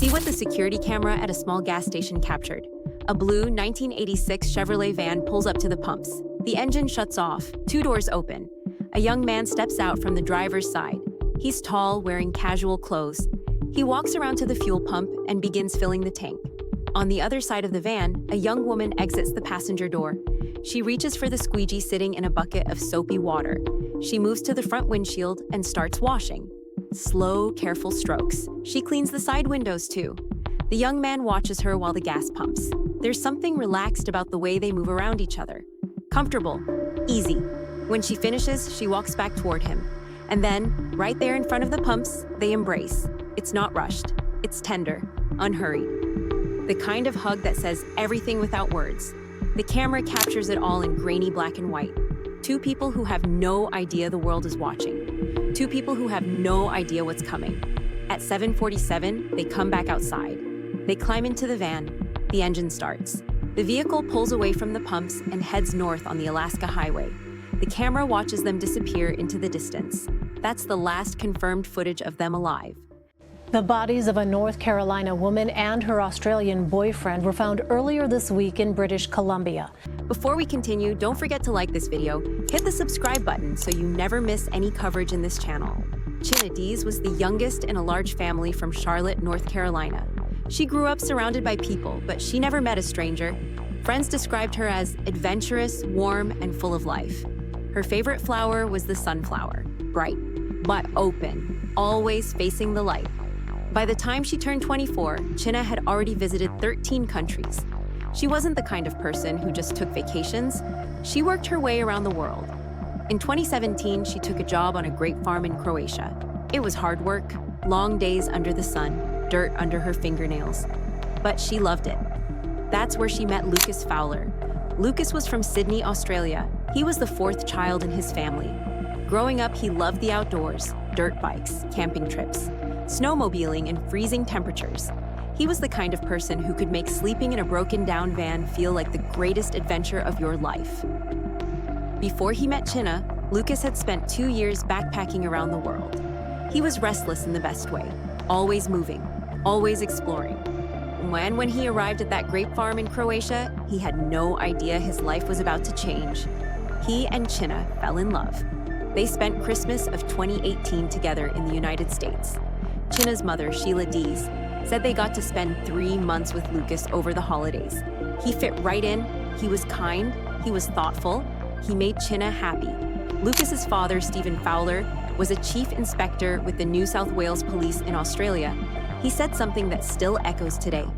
See what the security camera at a small gas station captured. A blue 1986 Chevrolet van pulls up to the pumps. The engine shuts off, 2 doors open. A young man steps out from the driver's side. He's tall, wearing casual clothes. He walks around to the fuel pump and begins filling the tank. On the other side of the van, a young woman exits the passenger door. She reaches for the squeegee sitting in a bucket of soapy water. She moves to the front windshield and starts washing. Slow, careful strokes. She cleans the side windows too. The young man watches her while the gas pumps. There's something relaxed about the way they move around each other. Comfortable, easy. When she finishes, she walks back toward him. And then, right there in front of the pumps, they embrace. It's not rushed. It's tender, unhurried. The kind of hug that says everything without words. The camera captures it all in grainy black and white. 2 people who have no idea the world is watching. 2 people who have no idea what's coming. At 7:47, they come back outside. They climb into the van. The engine starts. The vehicle pulls away from the pumps and heads north on the Alaska highway. The camera watches them disappear into the distance. That's the last confirmed footage of them alive. The bodies of a North Carolina woman and her Australian boyfriend were found earlier this week in British Columbia. Before we continue, don't forget to like this video, hit the subscribe button so you never miss any coverage in this channel. Chynna Deese was the youngest in a large family from Charlotte, North Carolina. She grew up surrounded by people, but she never met a stranger. Friends described her as adventurous, warm, and full of life. Her favorite flower was the sunflower, bright, but open, always facing the light. By the time she turned 24, Chynna had already visited 13 countries. She wasn't the kind of person who just took vacations. She worked her way around the world. In 2017, she took a job on a grape farm in Croatia. It was hard work, long days under the sun, dirt under her fingernails. But she loved it. That's where she met Lucas Fowler. Lucas was from Sydney, Australia. He was the 4th child in his family. Growing up, he loved the outdoors, dirt bikes, camping trips, snowmobiling in freezing temperatures. He was the kind of person who could make sleeping in a broken-down van feel like the greatest adventure of your life. Before he met Chynna, Lucas had spent 2 years backpacking around the world. He was restless in the best way, always moving, always exploring. When he arrived at that grape farm in Croatia, he had no idea his life was about to change. He and Chynna fell in love. They spent Christmas of 2018 together in the United States. Chynna's mother, Sheila Deese, said they got to spend 3 months with Lucas over the holidays. He fit right in, he was kind, he was thoughtful, he made Chynna happy. Lucas's father, Stephen Fowler, was a chief inspector with the New South Wales Police in Australia. He said something that still echoes today.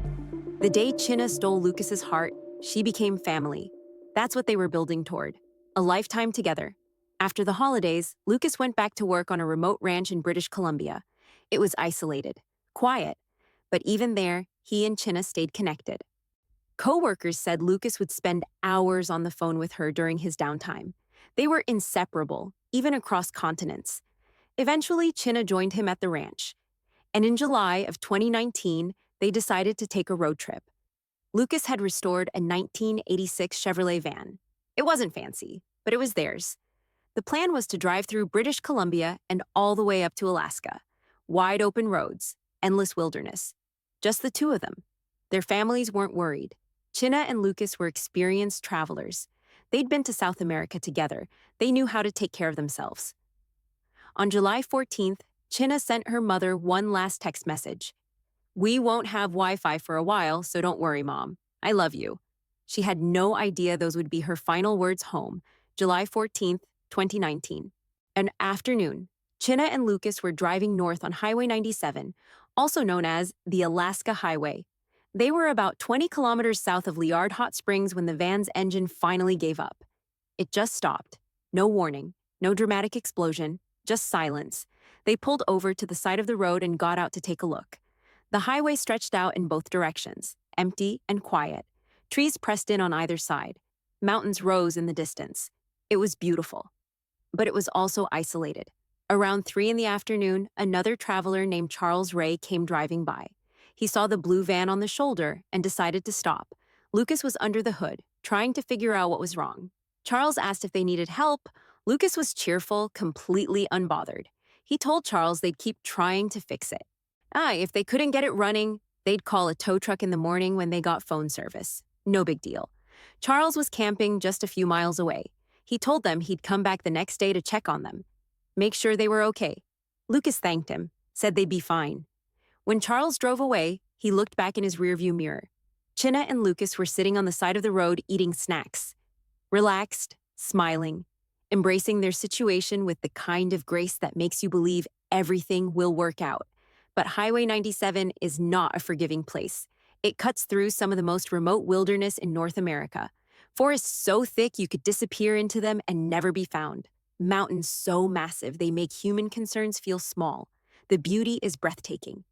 The day Chynna stole Lucas's heart, she became family. That's what they were building toward, a lifetime together. After the holidays, Lucas went back to work on a remote ranch in British Columbia. It was isolated, quiet, but even there, he and Chynna stayed connected. Co-workers said Lucas would spend hours on the phone with her during his downtime. They were inseparable, even across continents. Eventually, Chynna joined him at the ranch. And in July of 2019, they decided to take a road trip. Lucas had restored a 1986 Chevrolet van. It wasn't fancy, but it was theirs. The plan was to drive through British Columbia and all the way up to Alaska. Wide open roads, endless wilderness. Just the 2 of them. Their families weren't worried. Chynna and Lucas were experienced travelers. They'd been to South America together. They knew how to take care of themselves. On July 14th, Chynna sent her mother one last text message. "We won't have Wi-Fi for a while, so don't worry, Mom. I love you." She had no idea those would be her final words home, July 14th, 2019. An afternoon, Chynna and Lucas were driving north on Highway 97, also known as the Alaska Highway. They were about 20 kilometers south of Liard Hot Springs when the van's engine finally gave up. It just stopped. No warning, no dramatic explosion, just silence. They pulled over to the side of the road and got out to take a look. The highway stretched out in both directions, empty and quiet. Trees pressed in on either side. Mountains rose in the distance. It was beautiful. But it was also isolated. Around 3 in the afternoon, another traveler named Charles Ray came driving by. He saw the blue van on the shoulder and decided to stop. Lucas was under the hood, trying to figure out what was wrong. Charles asked if they needed help. Lucas was cheerful, completely unbothered. He told Charles they'd keep trying to fix it. If they couldn't get it running, They'd call a tow truck in the morning when they got phone service. No big deal. Charles was camping just a few miles away. He told them he'd come back the next day to check on them, make sure they were okay. Lucas thanked him, said they'd be fine. When Charles drove away, he looked back in his rearview mirror. Chynna and Lucas were sitting on the side of the road eating snacks, relaxed, smiling, embracing their situation with the kind of grace that makes you believe everything will work out. But Highway 97 is not a forgiving place. It cuts through some of the most remote wilderness in North America. Forests so thick you could disappear into them and never be found. Mountains so massive they make human concerns feel small. The beauty is breathtaking.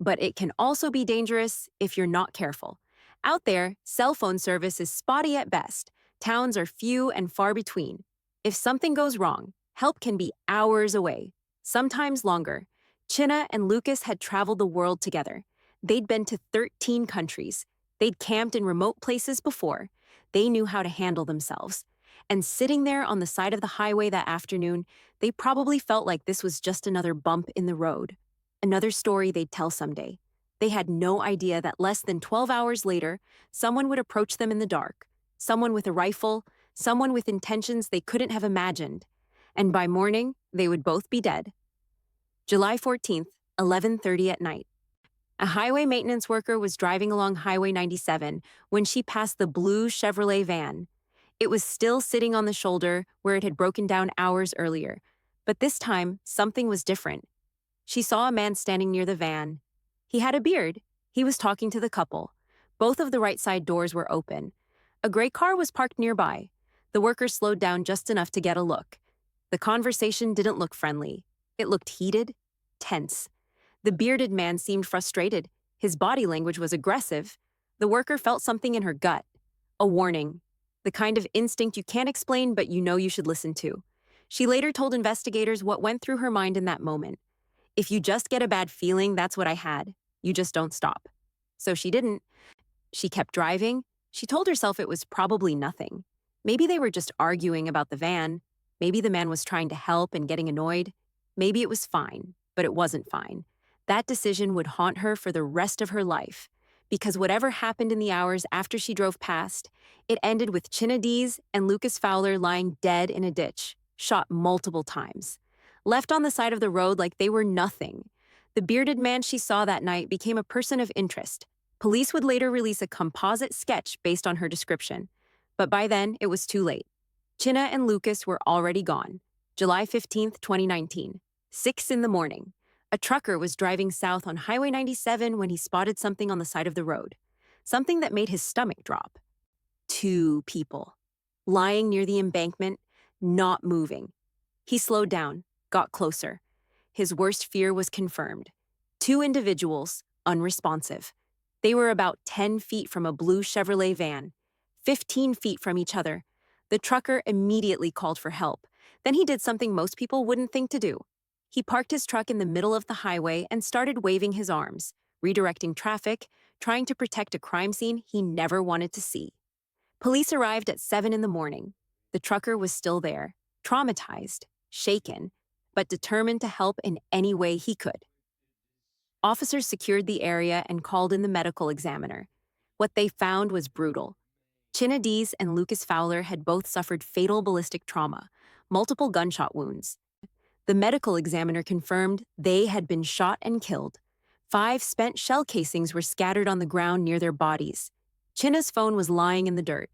But it can also be dangerous if you're not careful. Out there, cell phone service is spotty at best. Towns are few and far between. If something goes wrong, help can be hours away, sometimes longer. Chynna and Lucas had traveled the world together. They'd been to 13 countries. They'd camped in remote places before. They knew how to handle themselves. And sitting there on the side of the highway that afternoon, they probably felt like this was just another bump in the road. Another story they'd tell someday. They had no idea that less than 12 hours later, someone would approach them in the dark. Someone with a rifle, someone with intentions they couldn't have imagined. And by morning, they would both be dead. July 14th, 11:30 at night. A highway maintenance worker was driving along Highway 97 when she passed the blue Chevrolet van. It was still sitting on the shoulder where it had broken down hours earlier. But this time, something was different. She saw a man standing near the van. He had a beard. He was talking to the couple. Both of the right side doors were open. A gray car was parked nearby. The worker slowed down just enough to get a look. The conversation didn't look friendly. It looked heated, tense. The bearded man seemed frustrated. His body language was aggressive. The worker felt something in her gut. A warning. The kind of instinct you can't explain but you know you should listen to. She later told investigators what went through her mind in that moment. If you just get a bad feeling, that's what I had. You just don't stop. So she didn't. She kept driving. She told herself it was probably nothing. Maybe they were just arguing about the van. Maybe the man was trying to help and getting annoyed. Maybe it was fine, but it wasn't fine. That decision would haunt her for the rest of her life. Because whatever happened in the hours after she drove past, it ended with Chynna Deese and Lucas Fowler lying dead in a ditch, shot multiple times. Left on the side of the road like they were nothing. The bearded man she saw that night became a person of interest. Police would later release a composite sketch based on her description. But by then, it was too late. Chynna and Lucas were already gone. July 15th, 2019, 6 in the morning. A trucker was driving south on Highway 97 when he spotted something on the side of the road. Something that made his stomach drop. 2 people. Lying near the embankment, not moving. He slowed down, got closer. His worst fear was confirmed. 2 individuals, unresponsive. They were about 10 feet from a blue Chevrolet van, 15 feet from each other. The trucker immediately called for help. Then he did something most people wouldn't think to do. He parked his truck in the middle of the highway and started waving his arms, redirecting traffic, trying to protect a crime scene he never wanted to see. Police arrived at 7 in the morning. The trucker was still there, traumatized, shaken, but determined to help in any way he could. Officers secured the area and called in the medical examiner. What they found was brutal. Chynna Deese and Lucas Fowler had both suffered fatal ballistic trauma, multiple gunshot wounds. The medical examiner confirmed they had been shot and killed. 5 spent shell casings were scattered on the ground near their bodies. Chynna's phone was lying in the dirt.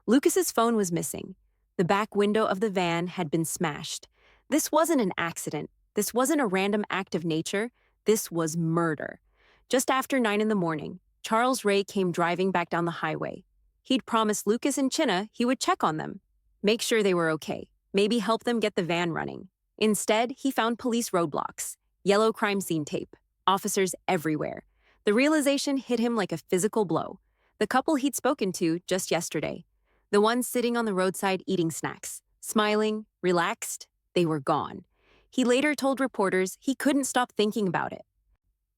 Lucas's phone was missing. The back window of the van had been smashed. This wasn't an accident. This wasn't a random act of nature. This was murder. Just after 9 in the morning, Charles Ray came driving back down the highway. He'd promised Lucas and Chynna he would check on them, make sure they were okay, maybe help them get the van running. Instead, he found police roadblocks, yellow crime scene tape, officers everywhere. The realization hit him like a physical blow. The couple he'd spoken to just yesterday, the ones sitting on the roadside eating snacks, smiling, relaxed, they were gone. He later told reporters he couldn't stop thinking about it.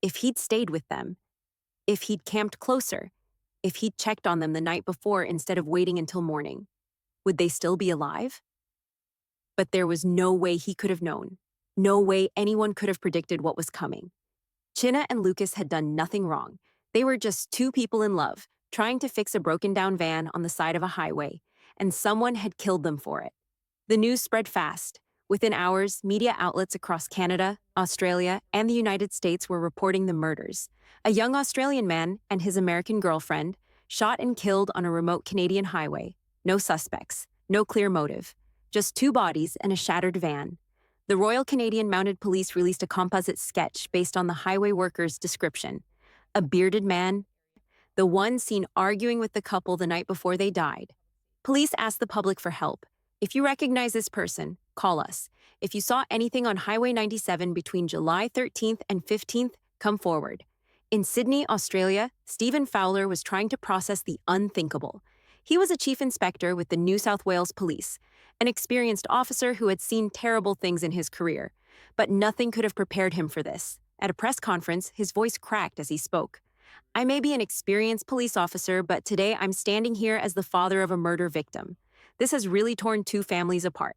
If he'd stayed with them, if he'd camped closer, if he'd checked on them the night before instead of waiting until morning, would they still be alive? But there was no way he could have known. No way anyone could have predicted what was coming. Chynna and Lucas had done nothing wrong. They were just two people in love, trying to fix a broken down van on the side of a highway, and someone had killed them for it. The news spread fast. Within hours, media outlets across Canada, Australia, and the United States were reporting the murders. A young Australian man and his American girlfriend, shot and killed on a remote Canadian highway. No suspects, no clear motive, just two bodies and a shattered van. The Royal Canadian Mounted Police released a composite sketch based on the highway worker's description. A bearded man, the one seen arguing with the couple the night before they died. Police asked the public for help. If you recognize this person, call us. If you saw anything on Highway 97 between July 13th and 15th, come forward. In Sydney, Australia, Stephen Fowler was trying to process the unthinkable. He was a chief inspector with the New South Wales Police, an experienced officer who had seen terrible things in his career. But nothing could have prepared him for this. At a press conference, his voice cracked as he spoke. I may be an experienced police officer, but today I'm standing here as the father of a murder victim. This has really torn two families apart.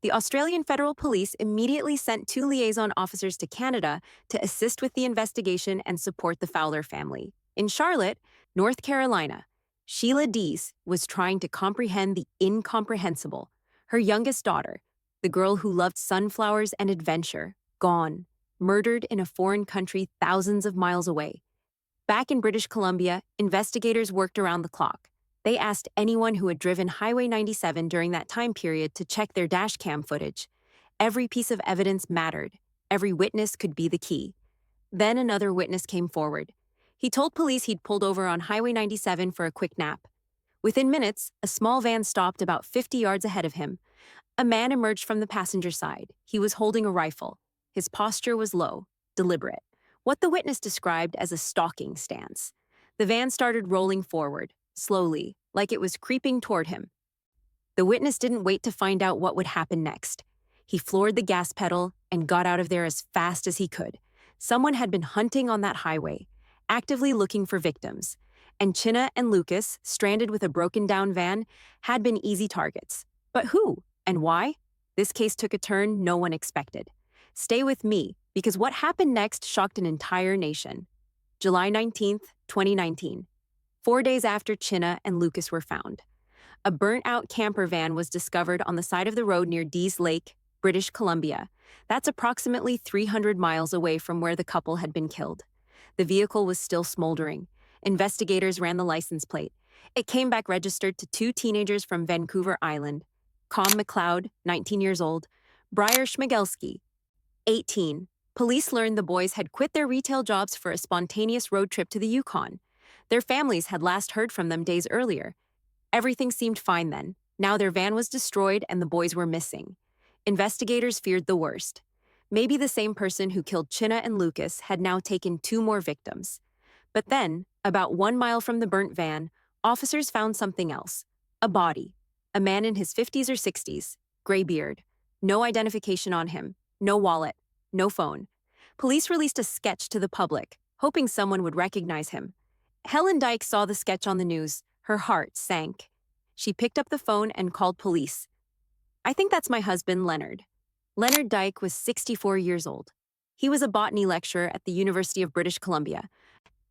The Australian Federal Police immediately sent two liaison officers to Canada to assist with the investigation and support the Fowler family. In Charlotte, North Carolina, Sheila Deese was trying to comprehend the incomprehensible. Her youngest daughter, the girl who loved sunflowers and adventure, gone, murdered in a foreign country thousands of miles away. Back in British Columbia, investigators worked around the clock. They asked anyone who had driven Highway 97 during that time period to check their dashcam footage. Every piece of evidence mattered. Every witness could be the key. Then another witness came forward. He told police he'd pulled over on Highway 97 for a quick nap. Within minutes, a small van stopped about 50 yards ahead of him. A man emerged from the passenger side. He was holding a rifle. His posture was low, deliberate, what the witness described as a stalking stance. The van started rolling forward, slowly, like it was creeping toward him. The witness didn't wait to find out what would happen next. He floored the gas pedal and got out of there as fast as he could. Someone had been hunting on that highway, actively looking for victims. And Chynna and Lucas, stranded with a broken-down van, had been easy targets. But who and why? This case took a turn no one expected. Stay with me, because what happened next shocked an entire nation. July 19th, 2019. 4 days after Chynna and Lucas were found, a burnt-out camper van was discovered on the side of the road near Deese Lake, British Columbia. That's approximately 300 miles away from where the couple had been killed. The vehicle was still smoldering. Investigators ran the license plate. It came back registered to two teenagers from Vancouver Island. Com McLeod, 19 years old, Briar Schmigelski, 18. Police learned the boys had quit their retail jobs for a spontaneous road trip to the Yukon. Their families had last heard from them days earlier. Everything seemed fine then. Now their van was destroyed and the boys were missing. Investigators feared the worst. Maybe the same person who killed Chynna and Lucas had now taken two more victims. But then, about 1 mile from the burnt van, officers found something else. A body. A man in his 50s or 60s, gray beard. No identification on him. No wallet. No phone. Police released a sketch to the public, hoping someone would recognize him. Helen Dyke saw the sketch on the news. Her heart sank. She picked up the phone and called police. I think that's my husband, Leonard. Leonard Dyke was 64 years old. He was a botany lecturer at the University of British Columbia.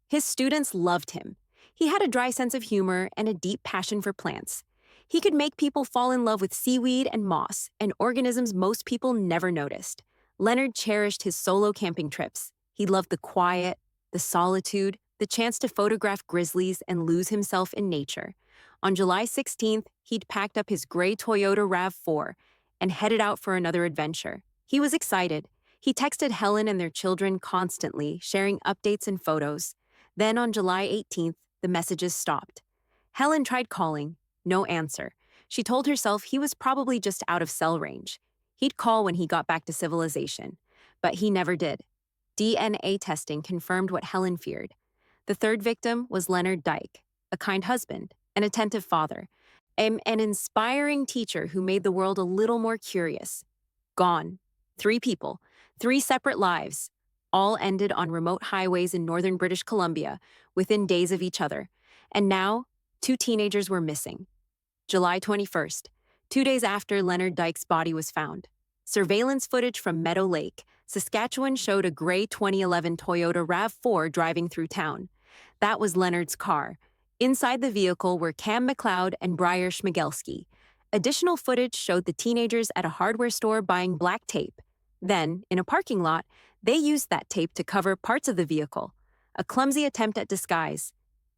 His students loved him. He had a dry sense of humor and a deep passion for plants. He could make people fall in love with seaweed and moss and organisms most people never noticed. Leonard cherished his solo camping trips. He loved the quiet, the solitude, the chance to photograph grizzlies and lose himself in nature. On July 16th, he'd packed up his gray Toyota RAV4 and headed out for another adventure. He was excited. He texted Helen and their children constantly, sharing updates and photos. Then on July 18th, the messages stopped. Helen tried calling. No answer. She told herself he was probably just out of cell range. He'd call when he got back to civilization. But he never did. DNA testing confirmed what Helen feared. The third victim was Leonard Dyke, a kind husband, an attentive father, an inspiring teacher who made the world a little more curious. Gone. 3 people, 3 separate lives, all ended on remote highways in northern British Columbia within days of each other. And now, 2 teenagers were missing. July 21st, 2 days after Leonard Dyke's body was found. Surveillance footage from Meadow Lake, Saskatchewan showed a gray 2011 Toyota RAV4 driving through town. That was Leonard's car. Inside the vehicle were Cam McLeod and Briar Schmigelski. Additional footage showed the teenagers at a hardware store buying black tape. Then, in a parking lot, they used that tape to cover parts of the vehicle. A clumsy attempt at disguise.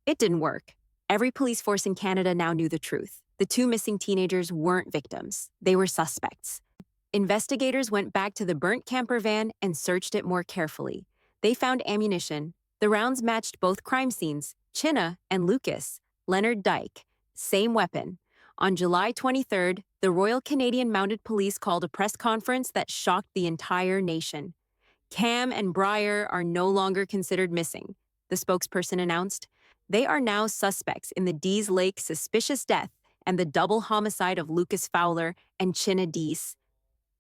It didn't work. Every police force in Canada now knew the truth. The two missing teenagers weren't victims. They were suspects. Investigators went back to the burnt camper van and searched it more carefully. They found ammunition. The rounds matched both crime scenes, Chynna and Lucas, Leonard Dyke. Same weapon. On July 23rd, the Royal Canadian Mounted Police called a press conference that shocked the entire nation. Cam and Briar are no longer considered missing, the spokesperson announced. They are now suspects in the Deese Lake suspicious death and the double homicide of Lucas Fowler and Chynna Deese.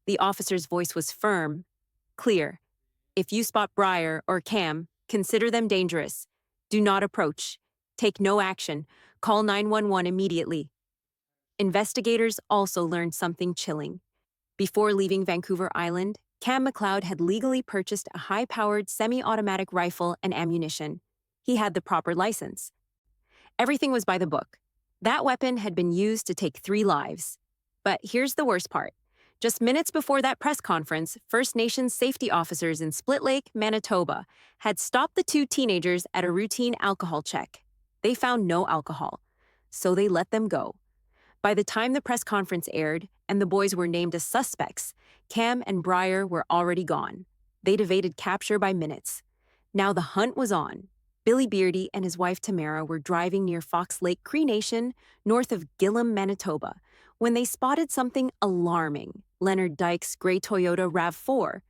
The officer's voice was firm, clear. If you spot Briar or Cam, consider them dangerous. Do not approach. Take no action. Call 911 immediately. Investigators also learned something chilling. Before leaving Vancouver Island, Cam McLeod had legally purchased a high-powered semi-automatic rifle and ammunition. He had the proper license. Everything was by the book. That weapon had been used to take 3 lives. But here's the worst part. Just minutes before that press conference, First Nations safety officers in Split Lake, Manitoba, had stopped the 2 teenagers at a routine alcohol check. They found no alcohol, so they let them go. By the time the press conference aired and the boys were named as suspects, Cam and Briar were already gone. They'd evaded capture by minutes. Now the hunt was on. Billy Beardy and his wife Tamara were driving near Fox Lake Cree Nation, north of Gillam, Manitoba, when they spotted something alarming. Leonard Dyke's gray Toyota RAV4.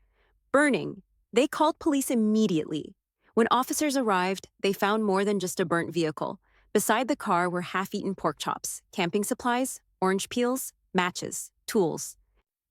Burning. They called police immediately. When officers arrived, they found more than just a burnt vehicle. Beside the car were half-eaten pork chops, camping supplies, orange peels, matches, tools.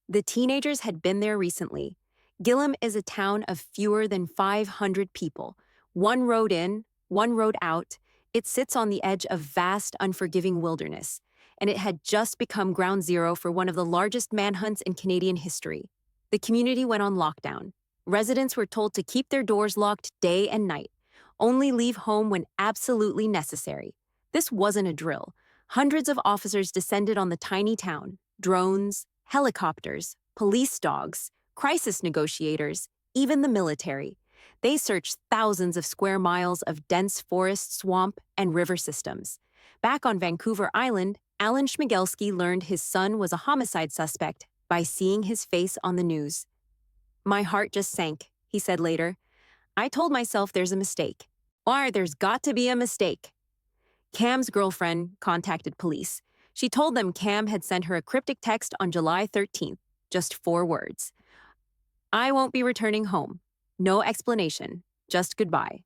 The teenagers had been there recently. Gillam is a town of fewer than 500 people. 1 road in, 1 road out. It sits on the edge of vast, unforgiving wilderness, and it had just become ground zero for one of the largest manhunts in Canadian history. The community went on lockdown. Residents were told to keep their doors locked day and night. Only leave home when absolutely necessary. This wasn't a drill. Hundreds of officers descended on the tiny town. Drones, helicopters, police dogs, crisis negotiators, even the military. They searched thousands of square miles of dense forest, swamp, and river systems. Back on Vancouver Island, Alan Schmigelski learned his son was a homicide suspect by seeing his face on the news. "My heart just sank," he said later. "I told myself there's a mistake. Or there's got to be a mistake." Cam's girlfriend contacted police. She told them Cam had sent her a cryptic text on July 13th, just 4 words. "I won't be returning home. No explanation, just goodbye."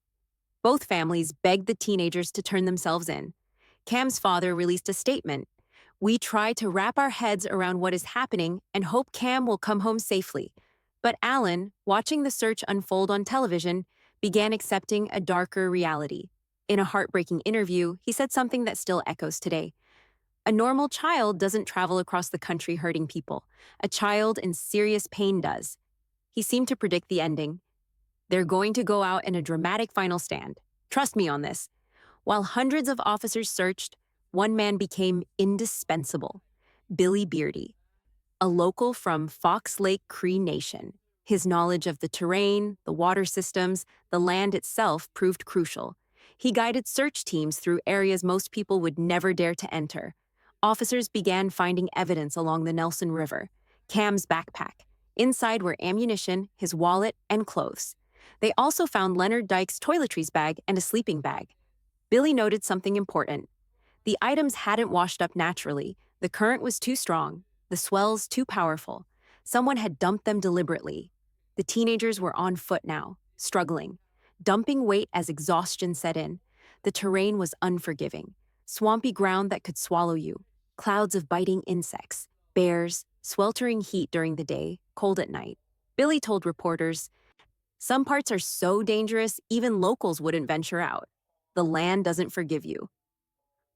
Both families begged the teenagers to turn themselves in. Cam's father released a statement. "We try to wrap our heads around what is happening and hope Cam will come home safely." But Alan, watching the search unfold on television, began accepting a darker reality. In a heartbreaking interview, he said something that still echoes today. "A normal child doesn't travel across the country hurting people. A child in serious pain does." He seemed to predict the ending. They're going to go out in a dramatic final stand. Trust me on this. While hundreds of officers searched, one man became indispensable. Billy Beardy, a local from Fox Lake Cree Nation. His knowledge of the terrain, the water systems, the land itself proved crucial. He guided search teams through areas most people would never dare to enter. Officers began finding evidence along the Nelson River. Cam's backpack. Inside were ammunition, his wallet, and clothes. They also found Leonard Dyke's toiletries bag and a sleeping bag. Billy noted something important. The items hadn't washed up naturally. The current was too strong, the swells too powerful. Someone had dumped them deliberately. The teenagers were on foot now, struggling, dumping weight as exhaustion set in. The terrain was unforgiving. Swampy ground that could swallow you. Clouds of biting insects. Bears. Sweltering heat during the day. Cold at night. Billy told reporters, "Some parts are so dangerous, even locals wouldn't venture out. The land doesn't forgive you."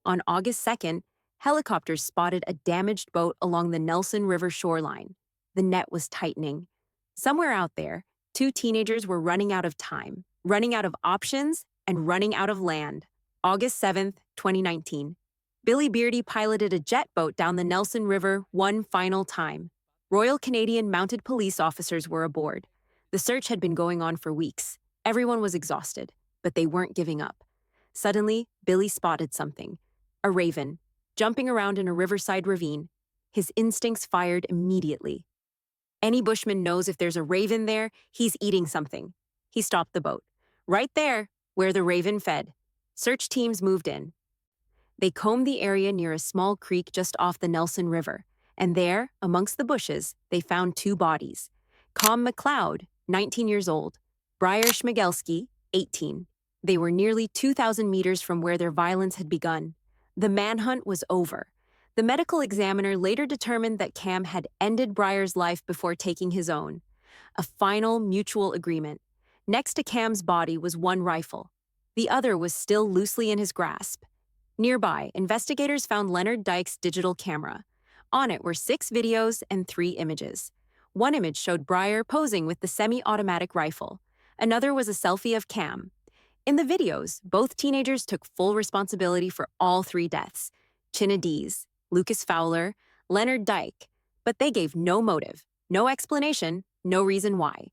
On August 2nd, helicopters spotted a damaged boat along the Nelson River shoreline. The net was tightening. Somewhere out there, 2 teenagers were running out of time, running out of options, and running out of land. August 7th, 2019. Billy Beardy piloted a jet boat down the Nelson River one final time. Royal Canadian Mounted Police officers were aboard. The search had been going on for weeks. Everyone was exhausted, but they weren't giving up. Suddenly, Billy spotted something. A raven, jumping around in a riverside ravine. His instincts fired immediately. Any bushman knows if there's a raven there, he's eating something. He stopped the boat. Right there, where the raven fed. Search teams moved in. They combed the area near a small creek just off the Nelson River, and there, amongst the bushes, they found two bodies. Com McLeod, 19 years old, Briar Schmigelski, 18. They were nearly 2,000 meters from where their violence had begun. The manhunt was over. The medical examiner later determined that Cam had ended Briar's life before taking his own. A final mutual agreement. Next to Cam's body was one rifle. The other was still loosely in his grasp. Nearby, investigators found Leonard Dyke's digital camera. On it were 6 videos and 3 images. One image showed Briar posing with the semi-automatic rifle. Another was a selfie of Cam. In the videos, both teenagers took full responsibility for all 3 deaths. Chynna Deese, Lucas Fowler, Leonard Dyke. But they gave no motive, no explanation, no reason why.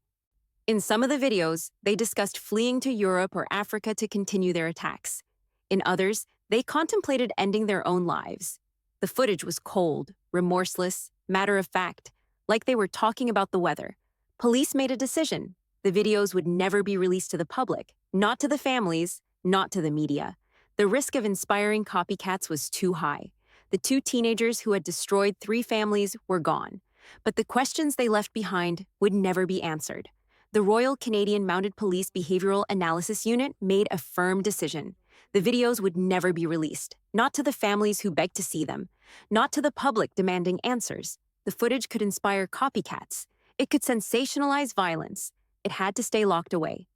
In some of the videos, they discussed fleeing to Europe or Africa to continue their attacks. In others, they contemplated ending their own lives. The footage was cold, remorseless, matter-of-fact, like they were talking about the weather. Police made a decision. The videos would never be released to the public, not to the families, not to the media. The risk of inspiring copycats was too high. The 2 teenagers who had destroyed 3 families were gone, but the questions they left behind would never be answered. The Royal Canadian Mounted Police Behavioral Analysis Unit made a firm decision. The videos would never be released, not to the families who begged to see them, not to the public demanding answers. The footage could inspire copycats. It could sensationalize violence. It had to stay locked away.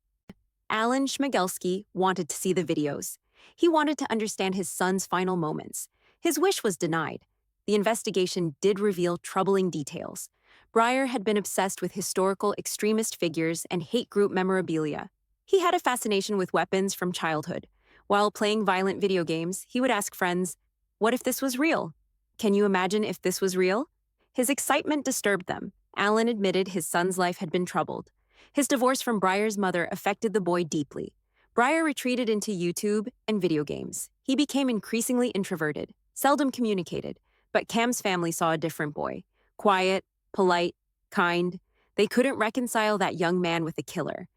Alan Schmigelski wanted to see the videos. He wanted to understand his son's final moments. His wish was denied. The investigation did reveal troubling details. Briar had been obsessed with historical extremist figures and hate group memorabilia. He had a fascination with weapons from childhood. While playing violent video games, he would ask friends, "What if this was real? Can you imagine if this was real?" His excitement disturbed them. Alan admitted his son's life had been troubled. His divorce from Briar's mother affected the boy deeply. Briar retreated into YouTube and video games. He became increasingly introverted, seldom communicated, but Cam's family saw a different boy. Quiet, polite, kind. They couldn't reconcile that young man with a killer.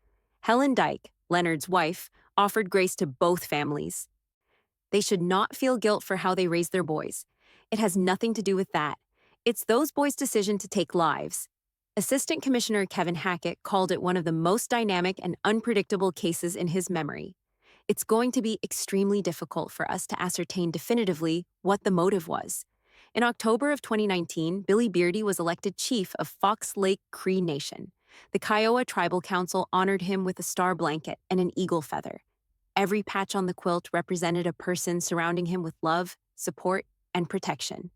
Helen Dyke, Leonard's wife, offered grace to both families. They should not feel guilt for how they raised their boys. It has nothing to do with that. It's those boys' decision to take lives. Assistant Commissioner Kevin Hackett called it one of the most dynamic and unpredictable cases in his memory. It's going to be extremely difficult for us to ascertain definitively what the motive was. In October of 2019, Billy Beardy was elected chief of Fox Lake Cree Nation. The Kiowa Tribal Council honored him with a star blanket and an eagle feather. Every patch on the quilt represented a person surrounding him with love, support, and protection.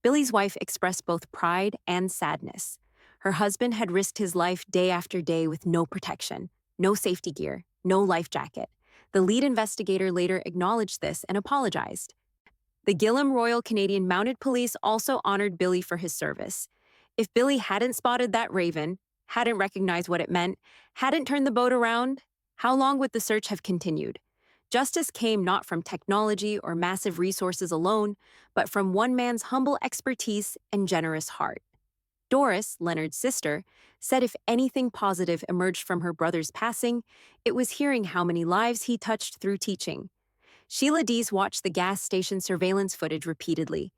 Billy's wife expressed both pride and sadness. Her husband had risked his life day after day with no protection, no safety gear, no life jacket. The lead investigator later acknowledged this and apologized. The Gillam Royal Canadian Mounted Police also honored Billy for his service. If Billy hadn't spotted that raven, hadn't recognized what it meant, hadn't turned the boat around, how long would the search have continued? Justice came not from technology or massive resources alone, but from one man's humble expertise and generous heart. Doris, Leonard's sister, said if anything positive emerged from her brother's passing, it was hearing how many lives he touched through teaching. Sheila Deese watched the gas station surveillance footage repeatedly.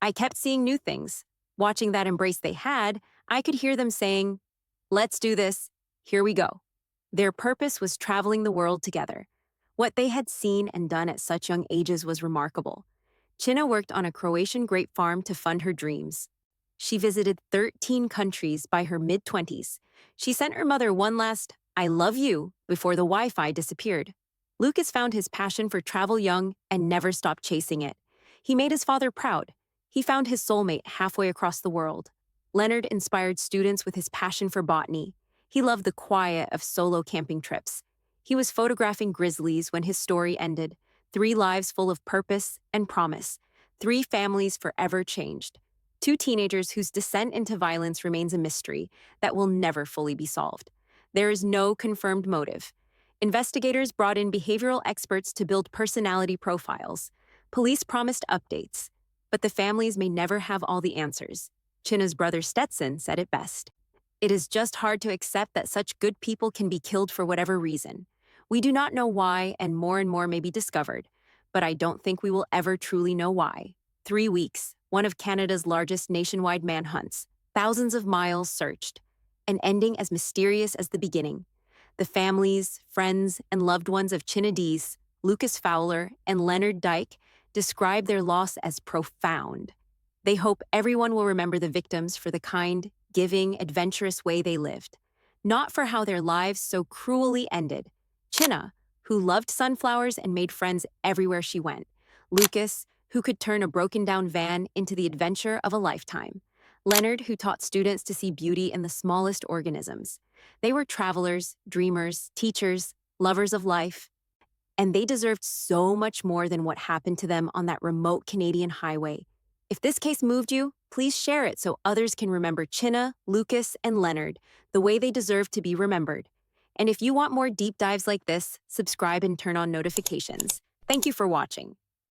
"I kept seeing new things. Watching that embrace they had, I could hear them saying, 'Let's do this. Here we go.' Their purpose was traveling the world together. What they had seen and done at such young ages was remarkable. Chynna worked on a Croatian grape farm to fund her dreams. She visited 13 countries by her mid-20s. She sent her mother one last, 'I love you,' before the Wi-Fi disappeared. Lucas found his passion for travel young and never stopped chasing it. He made his father proud. He found his soulmate halfway across the world. Leonard inspired students with his passion for botany. He loved the quiet of solo camping trips. He was photographing grizzlies when his story ended. 3 lives full of purpose and promise. 3 families forever changed. 2 teenagers whose descent into violence remains a mystery that will never fully be solved. There is no confirmed motive. Investigators brought in behavioral experts to build personality profiles. Police promised updates, but the families may never have all the answers. Chynna's brother Stetson said it best. It is just hard to accept that such good people can be killed for whatever reason. We do not know why, and more may be discovered, but I don't think we will ever truly know why. 3 weeks, one of Canada's largest nationwide manhunts, thousands of miles searched, an ending as mysterious as the beginning. The families, friends, and loved ones of Chynna Deese, Lucas Fowler, and Leonard Dyke describe their loss as profound. They hope everyone will remember the victims for the kind, giving, adventurous way they lived, not for how their lives so cruelly ended. Chynna, who loved sunflowers and made friends everywhere she went. Lucas, who could turn a broken-down van into the adventure of a lifetime. Leonard, who taught students to see beauty in the smallest organisms. They were travelers, dreamers, teachers, lovers of life, and they deserved so much more than what happened to them on that remote Canadian highway. If this case moved you, please share it so others can remember Chynna, Lucas, and Leonard the way they deserve to be remembered. And if you want more deep dives like this, subscribe and turn on notifications. Thank you for watching.